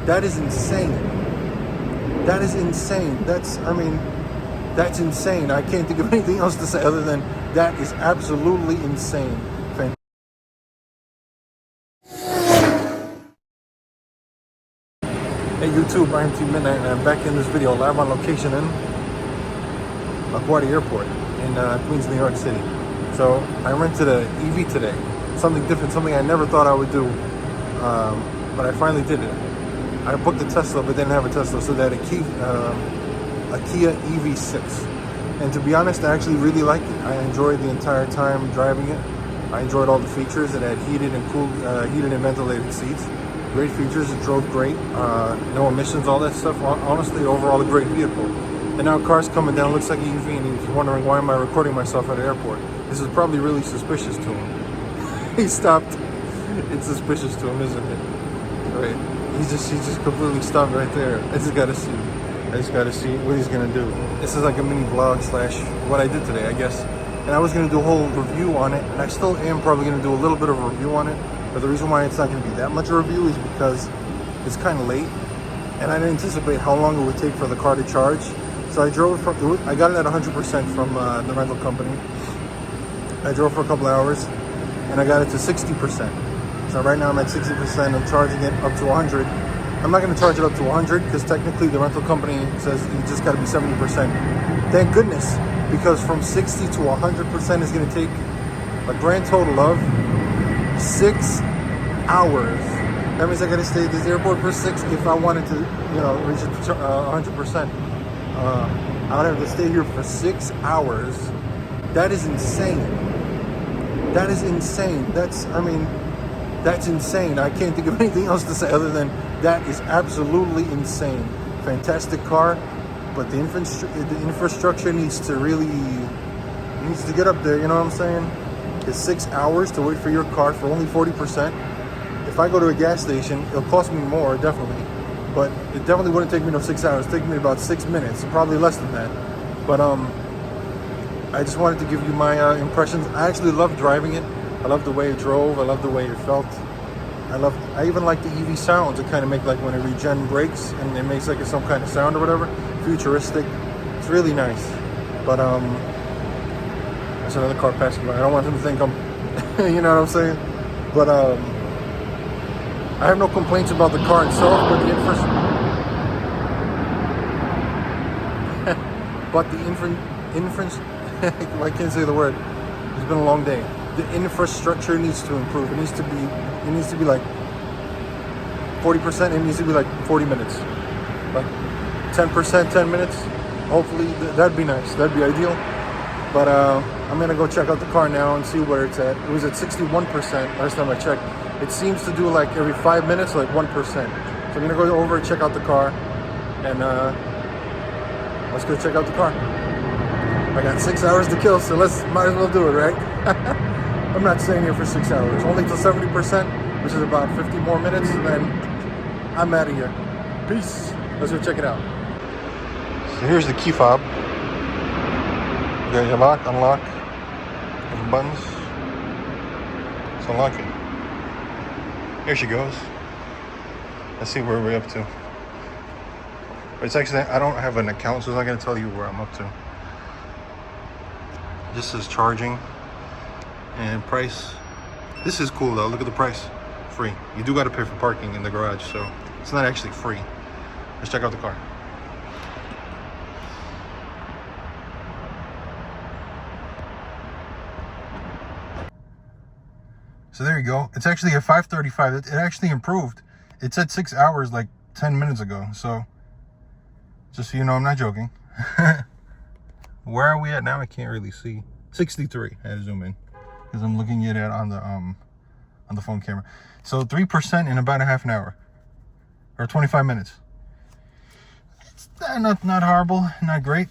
That is insane. That is insane. That's insane. I can't think of anything else to say other than that is absolutely insane. Hey YouTube, I'm T Midnight and I'm back in this video live on location in LaGuardia Airport in Queens, New York City. So I rented a EV today. Something different, something I never thought I would do, but I finally did it. I booked a Tesla but didn't have a Tesla, so they had a Kia EV6. And to be honest, I actually really liked it. I enjoyed the entire time driving it. I enjoyed all the features. It had heated and ventilated seats. Great features, it drove great. No emissions, all that stuff. Honestly, overall a great vehicle. And now cars coming down, looks like an EV, and he's wondering why am I recording myself at an airport. This is probably really suspicious to him. He stopped. It's suspicious to him, isn't it? Right. He just completely stopped right there. I just gotta see what he's gonna do. This is like a mini vlog slash what I did today, I guess. And I was gonna do a whole review on it, and I still am probably gonna do a little bit of a review on it. But the reason why it's not gonna be that much of a review is because it's kind of late, and I didn't anticipate how long it would take for the car to charge. So I got it at 100% from the rental company. I drove for a couple hours, and I got it to 60%. So right now I'm at 60%. I'm charging it up to 100. I'm not gonna charge it up to 100 because technically the rental company says you just gotta be 70%. Thank goodness, because from 60 to 100% is gonna take a grand total of 6 hours. That means I gotta stay at this airport for 6 if I wanted to, reach 100%. I would have to stay here for 6 hours. That is insane. That is insane. That's insane. I can't think of anything else to say other than that is absolutely insane. Fantastic car, but the infrastructure needs to get up there, you know what I'm saying? It's 6 hours to wait for your car for only 40%. If I go to a gas station, it'll cost me more, definitely. But it definitely wouldn't take me 6 hours. It'd take me about 6 minutes, probably less than that. But I just wanted to give you my impressions. I actually loved driving it. I loved the way it drove. I loved the way it felt. I even like the EV sounds it kind of make, like when it regen brakes and it makes like some kind of sound or whatever. Futuristic. It's really nice. But there's another car passing by. I don't want him to think I'm, you know what I'm saying? But I have no complaints about the car itself, but I can't say the word. It's been a long day. The infrastructure needs to improve. It needs to be like 40%. It needs to be like 40 minutes. Like 10%, 10 minutes. Hopefully, that'd be nice. That'd be ideal. But I'm gonna go check out the car now and see where it's at. It was at 61% last time I checked. It seems to do like every 5 minutes, like 1%. So I'm gonna go over and check out the car, and let's go check out the car. I got 6 hours to kill, so might as well do it, right? I'm not staying here for 6 hours, only till 70%, which is about 50 more minutes, and then I'm out of here. Peace. Let's go check it out. So here's the key fob. You got your lock, unlock, the buttons. Let's unlock it. Here she goes. Let's see where we're up to. It's actually, I don't have an account, so I'm not going to tell you where I'm up to. This is charging and price. This is cool though. Look at the price. Free. You do got to pay for parking in the garage, so it's not actually free. Let's check out the car. So there you go. It's actually at 5:35. It actually improved. It said 6 hours like 10 minutes ago. So just so you know, I'm not joking. Where are we at now? I can't really see. 63. I had to zoom in because I'm looking at it on the phone camera. So 3% in about a half an hour or 25 minutes. It's not horrible, not great.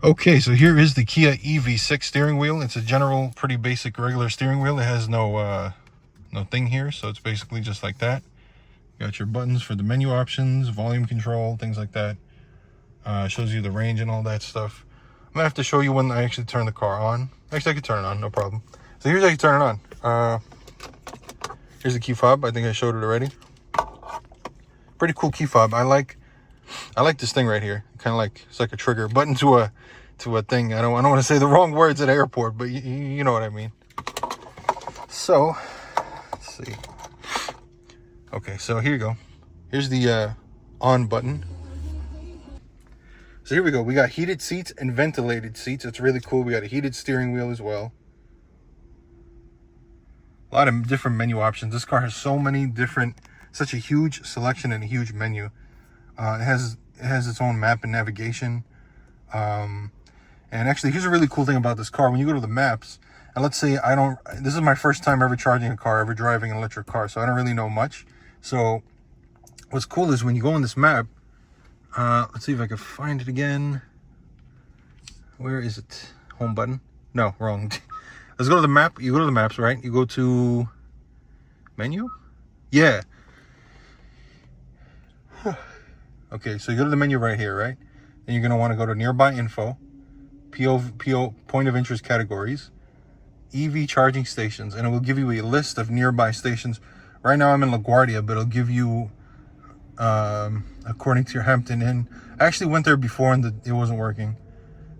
Okay, so here is the Kia EV6 steering wheel. It's a general, pretty basic, regular steering wheel. It has no thing here, so it's basically just like that. You got your buttons for the menu options, volume control, things like that. Shows you the range and all that stuff. I'm gonna have to show you when I actually turn the car on. Actually, I could turn it on, no problem. So here's how you turn it on. Here's the key fob. I think I showed it already. Pretty cool key fob. I like this thing right here. Kind of like, it's like a trigger button to a thing. I don't want to say the wrong words at the airport, but you know what I mean. So let's see. Okay, so here you go. Here's the on button. So here we go. We got heated seats and ventilated seats. It's really cool. We got a heated steering wheel as well. A lot of different menu options. This car has so many different, such a huge selection and a huge menu. It has its own map and navigation. And actually, here's a really cool thing about this car. When you go to the maps, and let's say this is my first time ever charging a car, ever driving an electric car, so I don't really know much. So what's cool is when you go on this map, let's see if I can find it again. Where is it? Home button? No, wrong. Let's go to the map. You go to the maps, right? You go to menu? Yeah. Okay, so you go to the menu right here, right? Then you're going to want to go to nearby info, PO point of interest categories, EV charging stations, and it will give you a list of nearby stations. Right now I'm in LaGuardia, but it'll give you according to your Hampton Inn. I actually went there before and it wasn't working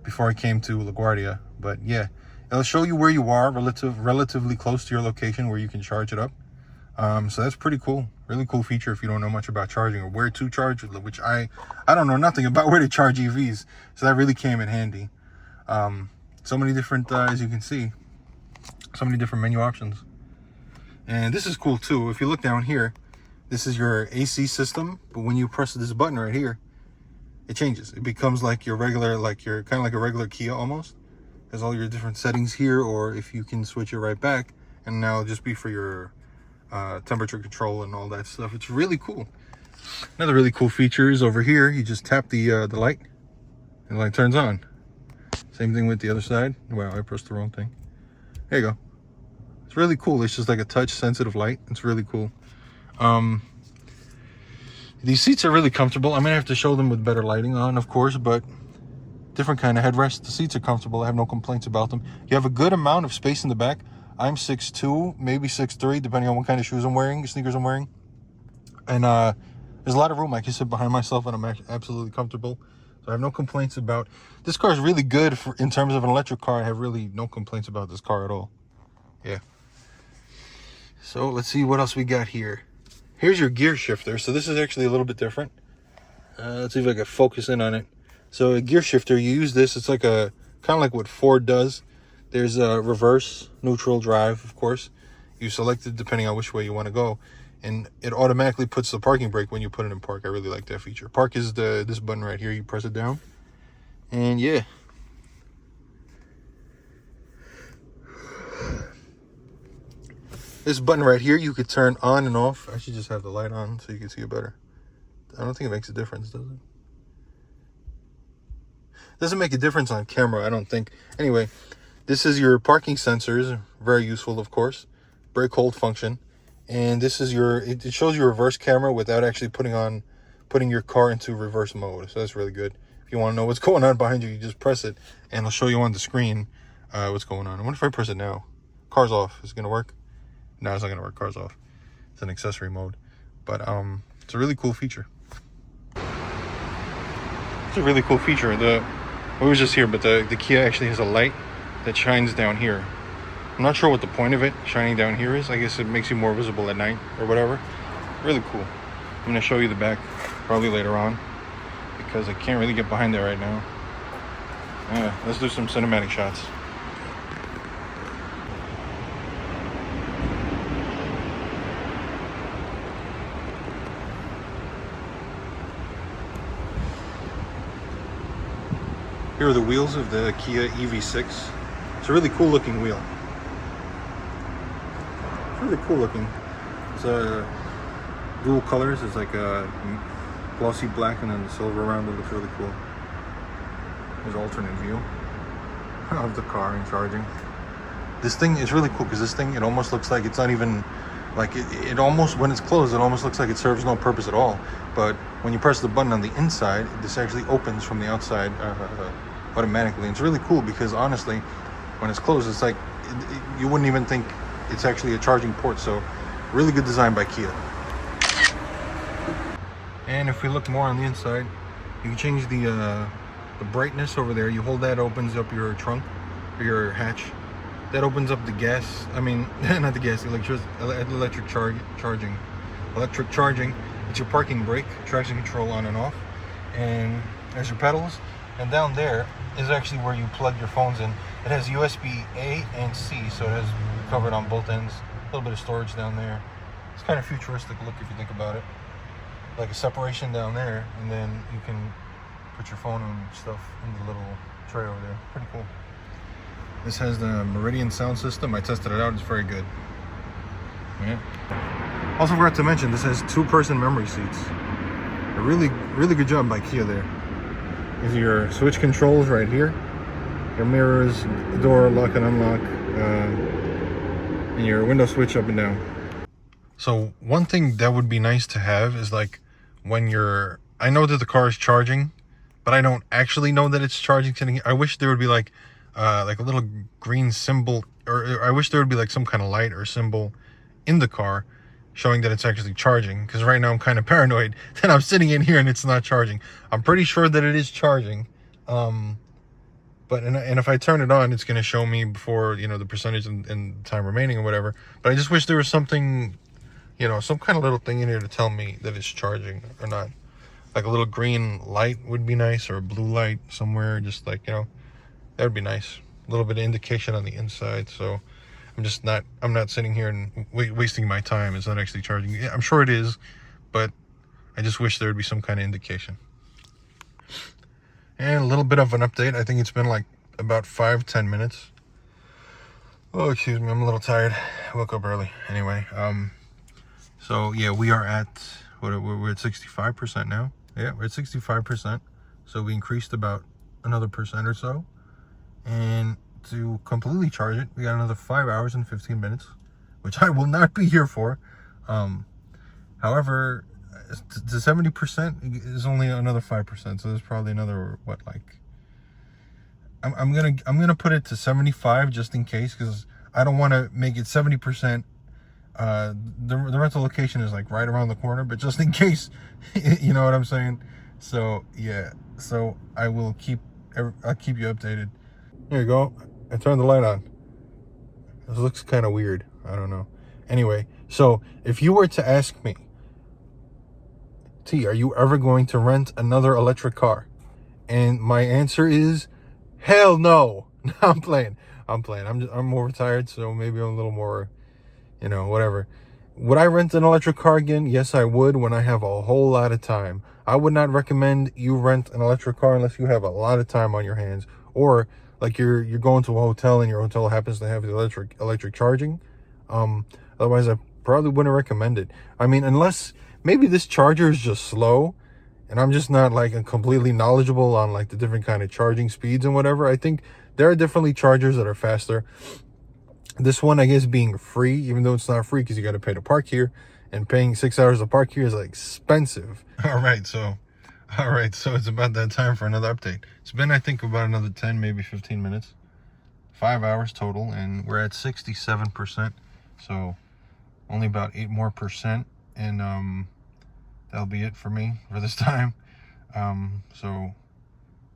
before I came to LaGuardia, but yeah, it'll show you where you are relatively close to your location where you can charge it up. So that's pretty cool. Really cool feature if you don't know much about charging or where to charge, which I don't know nothing about where to charge EVs, so that really came in handy. So many different, as you can see, so many different menu options. And this is cool too. If you look down here, this is your AC system, but when you press this button right here, it changes. It becomes like your regular, kind of like a regular Kia almost. There's all your different settings here, or if you can switch it right back, and now it'll just be for your temperature control and all that stuff. It's really cool. Another really cool feature is over here. You just tap the light, and the light turns on. Same thing with the other side. Wow, I pressed the wrong thing. There you go. It's really cool. It's just like a touch sensitive light. It's really cool. These seats are really comfortable. I'm gonna have to show them with better lighting on, of course, but different kind of headrest. The seats are comfortable. I have no complaints about them. You have a good amount of space in the back. I'm 6'2", maybe 6'3", depending on what kind of shoes I'm wearing, sneakers I'm wearing. And there's a lot of room. I can sit behind myself, and I'm absolutely comfortable. So I have no complaints about this car. Is really good in terms of an electric car. I have really no complaints about this car at all. Yeah. So let's see what else we got here. Here's your gear shifter. So this is actually a little bit different. Let's see if I can focus in on it. So a gear shifter, you use this. It's like kind of like what Ford does. There's a reverse, neutral, drive, of course. You select it depending on which way you want to go. And it automatically puts the parking brake when you put it in park. I really like that feature. Park is this button right here. You press it down. And yeah. This button right here, you could turn on and off. I should just have the light on so you can see it better. I don't think it makes a difference, does it? Doesn't make a difference on camera, I don't think. Anyway, this is your parking sensors. Very useful, of course. Brake hold function. And this is it shows your reverse camera without actually putting your car into reverse mode. So that's really good. If you want to know what's going on behind you, you just press it and it'll show you on the screen what's going on. I wonder if I press it now. Car's off. Is it going to work? No, it's not going to work. Car's off. It's an accessory mode. But it's a really cool feature. It's a really cool feature. It was just here, but the Kia actually has a light that shines down here. I'm not sure what the point of it shining down here is. I guess it makes you more visible at night or whatever. Really cool. I'm going to show you the back probably later on because I can't really get behind there right now. Yeah, let's do some cinematic shots. Here are the wheels of the Kia EV6. It's a really cool looking wheel. It's really cool looking. It's dual colors. It's like a glossy black and then the silver around it. Looks really cool. There's an alternate view of the car and charging. This thing is really cool because this thing, it almost looks like it's not even like it almost, when it's closed, it almost looks like it serves no purpose at all. But when you press the button on the inside, this actually opens from the outside automatically. And it's really cool because honestly, when it's closed, it's like you wouldn't even think it's actually a charging port. So Really good design by Kia. And if we look more on the inside, you can change the brightness over there. You hold that, opens up your trunk or your hatch. That opens up the gas. I mean, not the gas, electric charging. Electric charging. It's your parking brake, traction control on and off. And there's your pedals. And down there is actually where you plug your phones in. It has USB A and C, so it has covered on both ends. A little bit of storage down there. It's kind of futuristic look if you think about it. Like a separation down there, and then you can put your phone and stuff in the little tray over there. Pretty cool. This has the Meridian sound system. I tested it out. It's very good. Yeah. Also forgot to mention, this has 2-person memory seats. A really good job by Kia there. These are your switch controls right here. Your mirrors, the door lock and unlock, and your window switch up and down. So one thing that would be nice to have is like when I know that the car is charging, but I don't actually know that it's charging. I wish there would be like a little green symbol, or I wish there would be like some kind of light or symbol in the car showing that it's actually charging. Because right now I'm kind of paranoid that I'm sitting in here and it's not charging. I'm pretty sure that it is charging. But if I turn it on, it's going to show me before, you know, the percentage and time remaining or whatever. But I just wish there was something, you know, some kind of little thing in here to tell me that it's charging or not. Like a little green light would be nice, or a blue light somewhere, just like, you know, that would be nice. A little bit of indication on the inside, so I'm not sitting here and wasting my time. It's not actually charging. Yeah, I'm sure it is, but I just wish there would be some kind of indication. And a little bit of an update. I think it's been like about 5-10 minutes. Oh, excuse me, I'm a little tired. I woke up early. Anyway, so yeah, we are at we're at 65% now. Yeah, we're at 65%. So we increased about another percent or so. And to completely charge it, we got another 5 hours and 15 minutes, which I will not be here for. However, to 70% is only another 5%. So there's probably another, what, like, I'm gonna put it to 75 just in case, because I don't want to make it 70%. The rental location is like right around the corner, but just in case, you know what I'm saying. So yeah, so I'll keep you updated. There you go. I turned the light on. This looks kind of weird. I don't know. Anyway, so if you were to ask me, T, are you ever going to rent another electric car? And my answer is, hell no. No, I'm playing. I'm overtired, so maybe I'm a little more, you know, whatever. Would I rent an electric car again? Yes, I would, when I have a whole lot of time. I would not recommend you rent an electric car unless you have a lot of time on your hands, or like you're going to a hotel and your hotel happens to have the electric charging. Otherwise, I probably wouldn't recommend it. I mean, unless maybe this charger is just slow and I'm just not like completely knowledgeable on like the different kind of charging speeds and whatever. I think there are definitely chargers that are faster. This one, I guess, being free, even though it's not free because you got to pay to park here, and paying 6 hours to park here is like expensive. All right, so it's about that time for another update. It's been, I think, about another 10, maybe 15 minutes. 5 hours total, and we're at 67%. So only about 8 more percent, and that'll be it for me for this time. So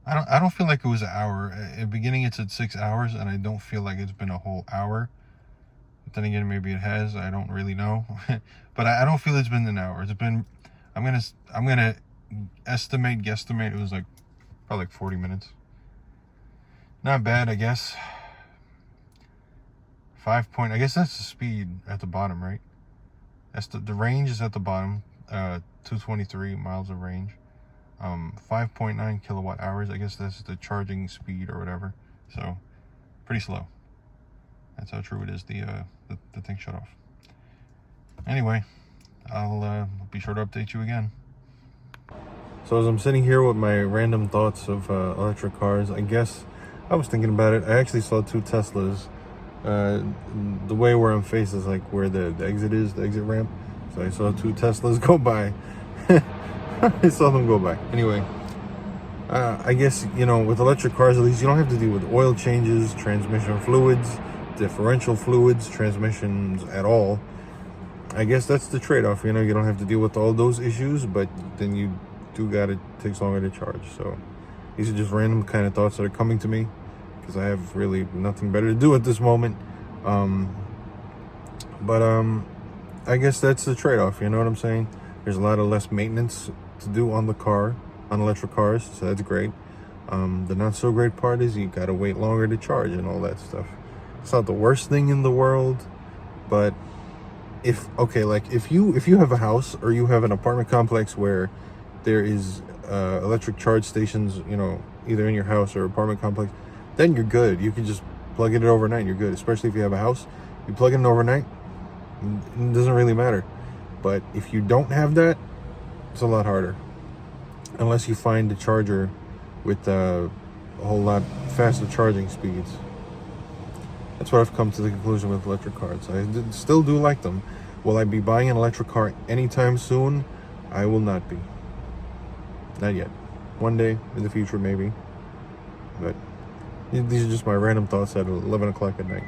I don't feel like it was an hour. At the beginning, it's at 6 hours, and I don't feel like it's been a whole hour. But then again, maybe it has. I don't really know. But I don't feel it's been an hour. It's been. I'm gonna guesstimate. It was like probably like 40 minutes. Not bad, I guess. 5 point. I guess that's the speed at the bottom, right? That's the range is at the bottom. 223 miles of range. 5.9 kilowatt hours. I guess that's the charging speed or whatever. So pretty slow. That's how true it is. The thing shut off. Anyway, I'll be sure to update you again. So as I'm sitting here with my random thoughts of electric cars, I guess I was thinking about it. I actually saw 2 Teslas. The way where I'm faced is like where the exit is, the exit ramp. So I saw 2 Teslas go by. I saw them go by. Anyway, I guess, you know, with electric cars, at least you don't have to deal with oil changes, transmission fluids, differential fluids, transmissions at all. I guess that's the trade-off. You know, you don't have to deal with all those issues, but then you do got it takes longer to charge. So these are just random kind of thoughts that are coming to me because I have really nothing better to do at this moment. But I guess that's the trade-off. You know what I'm saying? There's a lot of less maintenance to do on the car, on electric cars, so that's great. The not so great part is you gotta wait longer to charge and all that stuff. It's not the worst thing in the world, but if you have a house or you have an apartment complex where there is electric charge stations, you know, either in your house or apartment complex, then you're good. You can just plug it in overnight. You're good, especially if you have a house. You plug it in overnight, it doesn't really matter. But if you don't have that, it's a lot harder. Unless you find a charger with a whole lot faster charging speeds. That's what I've come to the conclusion with electric cars. I still do like them. Will I be buying an electric car anytime soon? I will not be. Not yet. One day in the future, maybe. But these are just my random thoughts at 11 o'clock at night.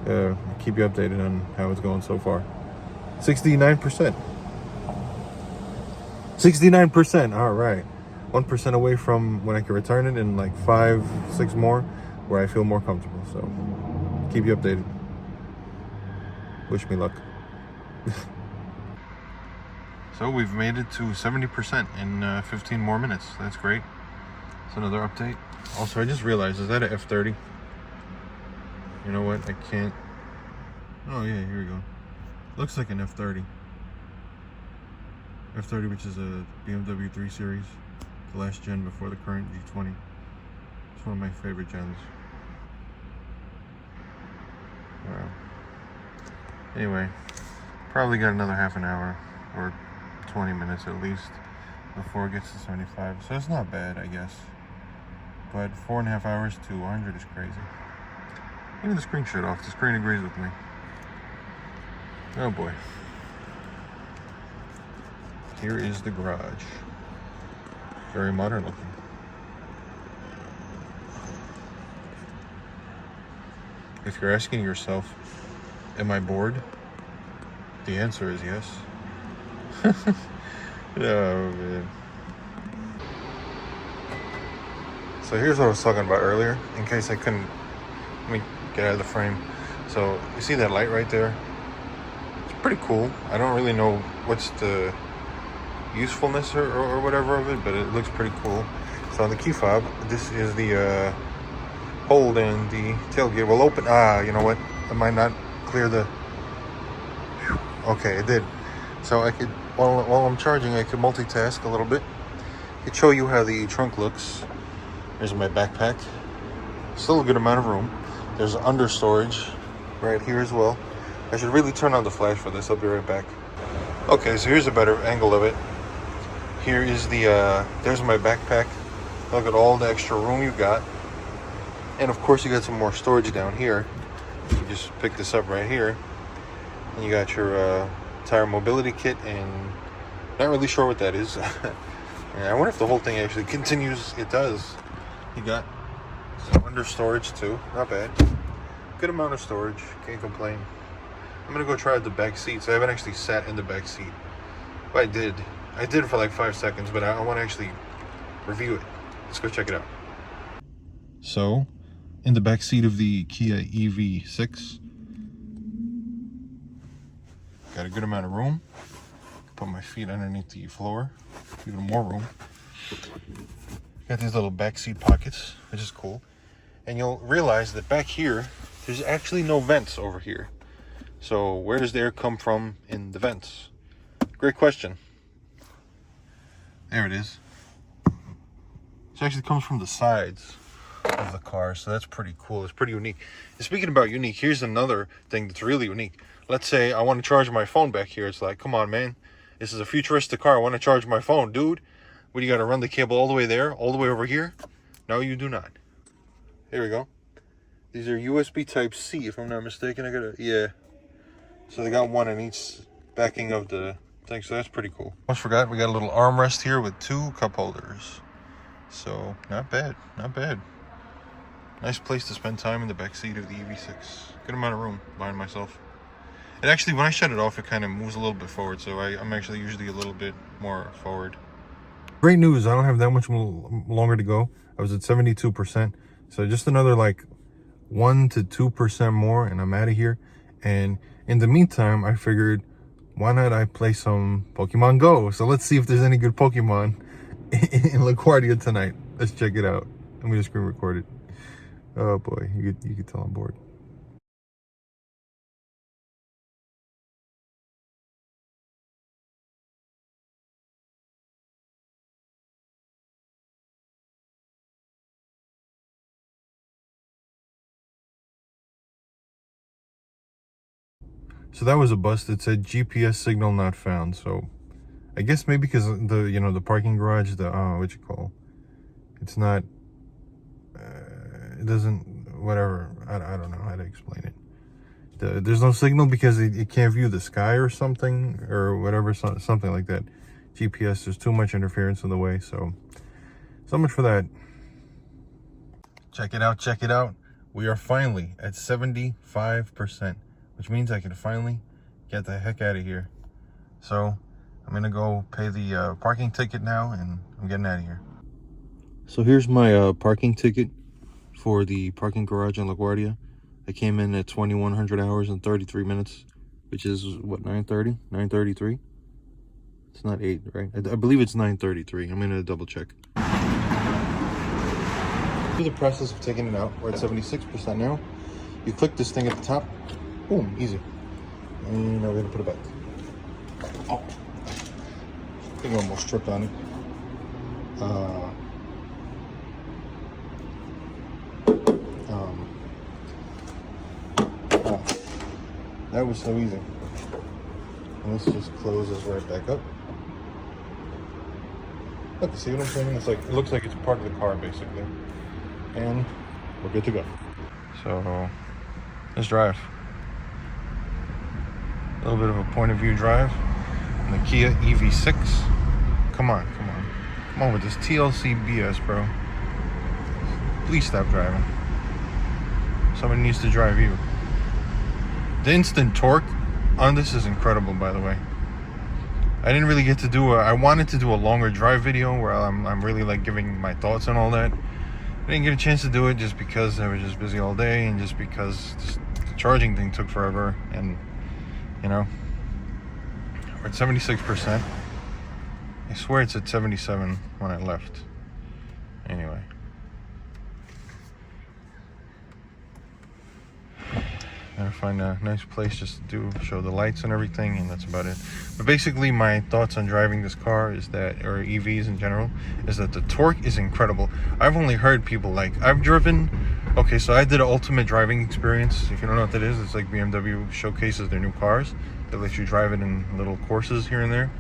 I'll keep you updated on how it's going so far. 69%. 69%. All right. 1% away from when I can return it, and like 5-6 more where I feel more comfortable. So keep you updated. Wish me luck. So we've made it to 70% in 15 more minutes. That's great. It's another update. Also, I just realized, is that an F30? You know what? I can't. Oh yeah, here we go. Looks like an F30. F30, which is a BMW 3 Series, the last gen before the current G20. It's one of my favorite gens. Wow. Anyway, probably got another half an hour or 20 minutes at least before it gets to 75. So it's not bad, I guess. But 4.5 hours to 100 is crazy. Even the screen shut off. The screen agrees with me. Oh boy. Here is the garage. Very modern looking. If you're asking yourself, am I bored? The answer is yes. Oh man. So here's what I was talking about earlier, in case I couldn't, let me get out of the frame. So you see that light right there? It's pretty cool. I don't really know what's the usefulness or whatever of it, but it looks pretty cool. So on the key fob, this is the hold, and the tailgate will open. You know what? I might not clear the. Okay, it did. So I could, while I'm charging, I could multitask a little bit. I could show you how the trunk looks. There's my backpack. Still a good amount of room. There's under storage right here as well. I should really turn on the flash for this. I'll be right back. Okay, so here's a better angle of it. Here is the, there's my backpack. Look at all the extra room you got. And of course you got some more storage down here. You just pick this up right here. And you got your tire mobility kit, and not really sure what that is. And I wonder if the whole thing actually continues. It does. You got some under storage too. Not bad. Good amount of storage. Can't complain. I'm gonna go try out the back seats. I haven't actually sat in the back seat. But I did for like 5 seconds, but I want to actually review it. Let's go check it out. So, in the back seat of the Kia EV6, got a good amount of room. Put my feet underneath the floor. Even more room. Got these little back seat pockets, which is cool. And you'll realize that back here, there's actually no vents over here. So where does the air come from in the vents? Great question. There it is. It actually comes from the sides of the car, so that's pretty cool. It's pretty unique. And speaking about unique, here's another thing that's really unique. Let's say I want to charge my phone back here. It's like, come on, man. This is a futuristic car. I want to charge my phone, dude. What, do you got to run the cable all the way there, all the way over here? No, you do not. Here we go. These are USB Type-C, if I'm not mistaken. Yeah. So they got one in each backing of the thing, so that's pretty cool. Almost forgot, we got a little armrest here with 2 cup holders. So, not bad, not bad. Nice place to spend time in the back seat of the EV6. Good amount of room behind myself. It actually, when I shut it off, it kind of moves a little bit forward. So I'm actually usually a little bit more forward. Great news. I don't have that much longer to go. I was at 72%. So just another like 1 to 2% more and I'm out of here. And in the meantime, I figured, why not I play some Pokemon Go? So let's see if there's any good Pokemon in LaGuardia tonight. Let's check it out. I'm gonna screen record it. Oh boy, you could tell I'm bored. So that was a bust. It said GPS signal not found. So I guess maybe because the parking garage, what you call, it's not, it doesn't, whatever. I don't know how to explain it. There's no signal because it can't view the sky or something or whatever, something like that. GPS, there's too much interference in the way. So much for that. Check it out. We are finally at 75%, which means I can finally get the heck out of here. So I'm gonna go pay the parking ticket now, and I'm getting out of here. So here's my parking ticket for the parking garage in LaGuardia. I came in at 2100 hours and 33 minutes, which is what, 9:30, 9:33. It's not 8, right? I believe it's 9:33. I'm gonna double check. Through the process of taking it out, we're at 76% now. You click this thing at the top, boom, easy. And now we're gonna put it back. Oh, I think I almost tripped on it. That was so easy. And this just closes right back up. Look, see what I'm saying? It's like, it looks like it's part of the car basically. And we're good to go. So let's drive. A little bit of a point of view drive in the Kia EV6. Come on with this TLC BS, bro. Please stop driving. Somebody needs to drive you. The instant torque on this is incredible, by the way. I didn't really get to do I wanted to do a longer drive video where I'm really like giving my thoughts and all that. I didn't get a chance to do it just because I was just busy all day and just because the charging thing took forever. And we're at 76%. I swear it's at 77 when I left. Anyway. Gotta find a nice place just to show the lights and everything, and that's about it. But basically my thoughts on driving this car is that, or EVs in general, is that the torque is incredible. I've only heard people I've driven, okay, so I did an ultimate driving experience. If you don't know what that is, it's like BMW showcases their new cars. They let you drive it in little courses here and there.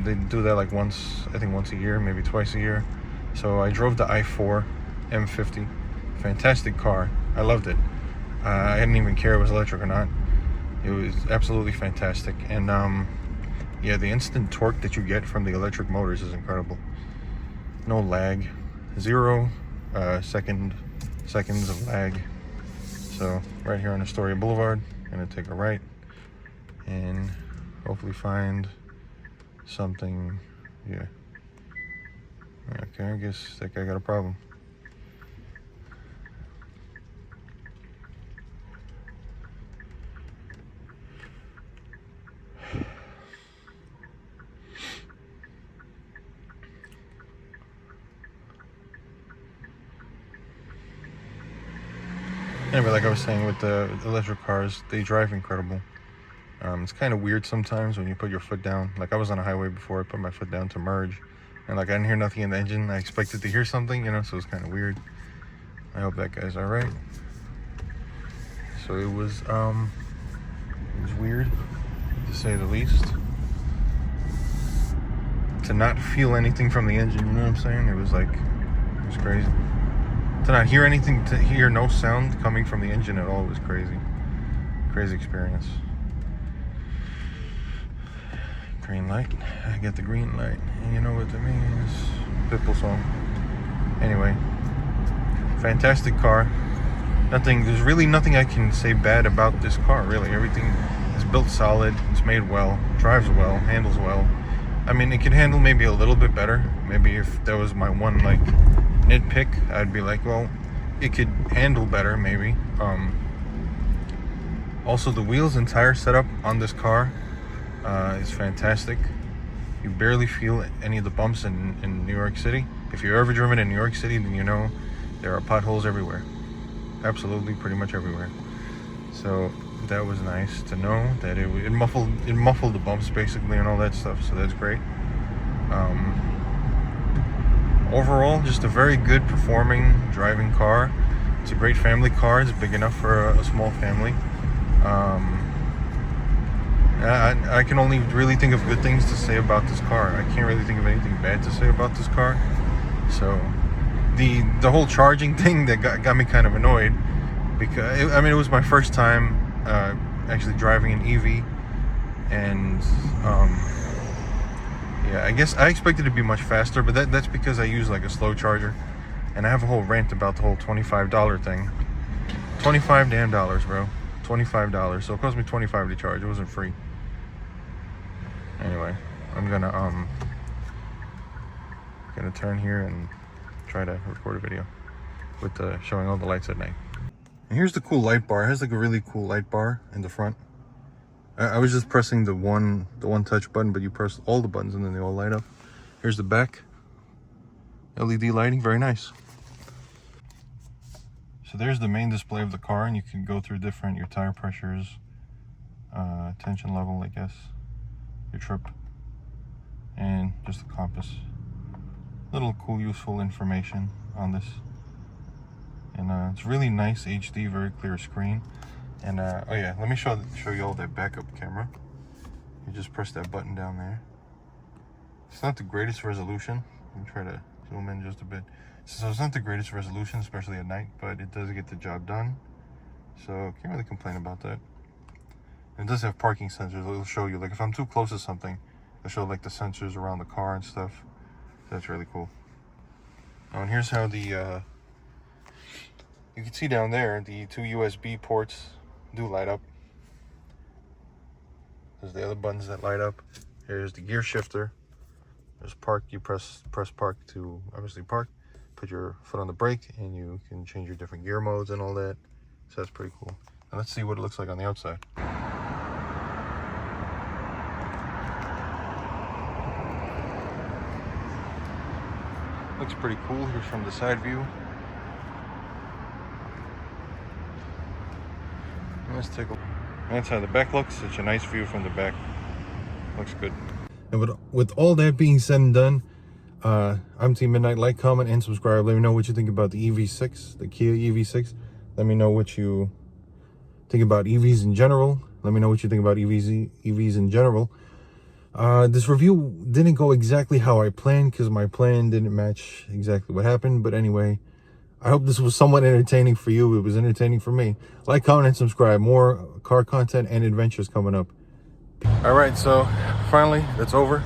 They do that like once a year, maybe twice a year. So I drove the i4 M50, fantastic car. I loved it. I didn't even care if it was electric or not. It was absolutely fantastic. And yeah, the instant torque that you get from the electric motors is incredible. No lag, 0 seconds of lag. So right here on Astoria Boulevard, I'm gonna take a right and hopefully find something. Yeah. Okay, I guess that guy got a problem. Anyway, like I was saying, with the electric cars, they drive incredible. It's kind of weird sometimes when you put your foot down. Like I was on a highway before, I put my foot down to merge, and like I didn't hear nothing in the engine. I expected to hear something, so it's kind of weird. I hope that guy's all right. So it was weird, to say the least, to not feel anything from the engine. You know what I'm saying? It was crazy. To not hear anything, to hear no sound coming from the engine at all was crazy. Crazy experience. Green light. I get the green light. And you know what that means. Pitbull song. Anyway. Fantastic car. There's really nothing I can say bad about this car, really. Everything is built solid, it's made well, drives well, handles well. I mean, it could handle maybe a little bit better. Maybe if that was my one like nitpick, I'd be like, well, it could handle better maybe. Also, the wheels and tire setup on this car is fantastic. You barely feel any of the bumps in New York City. If you've ever driven in New York City, then you know there are potholes everywhere. Absolutely, pretty much everywhere. So that was nice to know that it muffled the bumps basically and all that stuff. So that's great. Overall, just a very good performing driving car. It's a great family car. It's big enough for a small family. I can only really think of good things to say about this car. I can't really think of anything bad to say about this car. So the whole charging thing that got me kind of annoyed, because it was my first time actually driving an EV, and yeah, I guess I expected it to be much faster, but that's because I use like a slow charger, and I have a whole rant about the whole $25 thing. $25 damn dollars, bro. $25. So it cost me $25 to charge. It wasn't free. Anyway, I'm gonna turn here and try to record a video with showing all the lights at night. And here's the cool light bar. It has like a really cool light bar in the front. I was just pressing the one touch button, but you press all the buttons and then they all light up. Here's the back. LED lighting, very nice. So there's the main display of the car, and you can go through your tire pressures, tension level, I guess, your trip, and just the compass. Little cool, useful information on this. And it's really nice HD, very clear screen. And oh yeah, let me show you all that backup camera. You just press that button down there. It's not the greatest resolution. Let me try to zoom in just a bit. So it's not the greatest resolution, especially at night, but it does get the job done. So can't really complain about that. And it does have parking sensors. It'll show you, like if I'm too close to something, it'll show like the sensors around the car and stuff. So that's really cool. Oh, and here's how the you can see down there, the two USB ports do light up. There's the other buttons that light up. Here's the gear shifter. There's park. You press park to obviously park. Put your foot on the brake, and you can change your different gear modes and all that. So that's pretty cool. Now let's see what it looks like on the outside. Looks pretty cool. Here's from the side view. Let's take a look. That's how the back looks. Such a nice view from the back. Looks good. And with all that being said and done, I'm Team Midnight. Like, comment, and subscribe. Let me know what you think about the EV6, the Kia EV6. Let me know what you think about EVs in general. Let me know what you think about EVs in general. This review didn't go exactly how I planned, because my plan didn't match exactly what happened. But anyway, I hope this was somewhat entertaining for you. It was entertaining for me. Like, comment, and subscribe. More car content and adventures coming up. All right, so finally, that's over.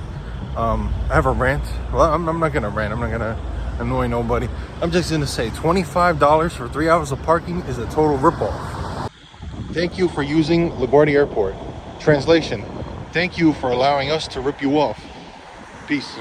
I have a rant. Well, I'm not gonna rant. I'm not gonna annoy nobody. I'm just gonna say $25 for 3 hours of parking is a total ripoff. Thank you for using LaGuardia Airport. Translation: thank you for allowing us to rip you off. Peace.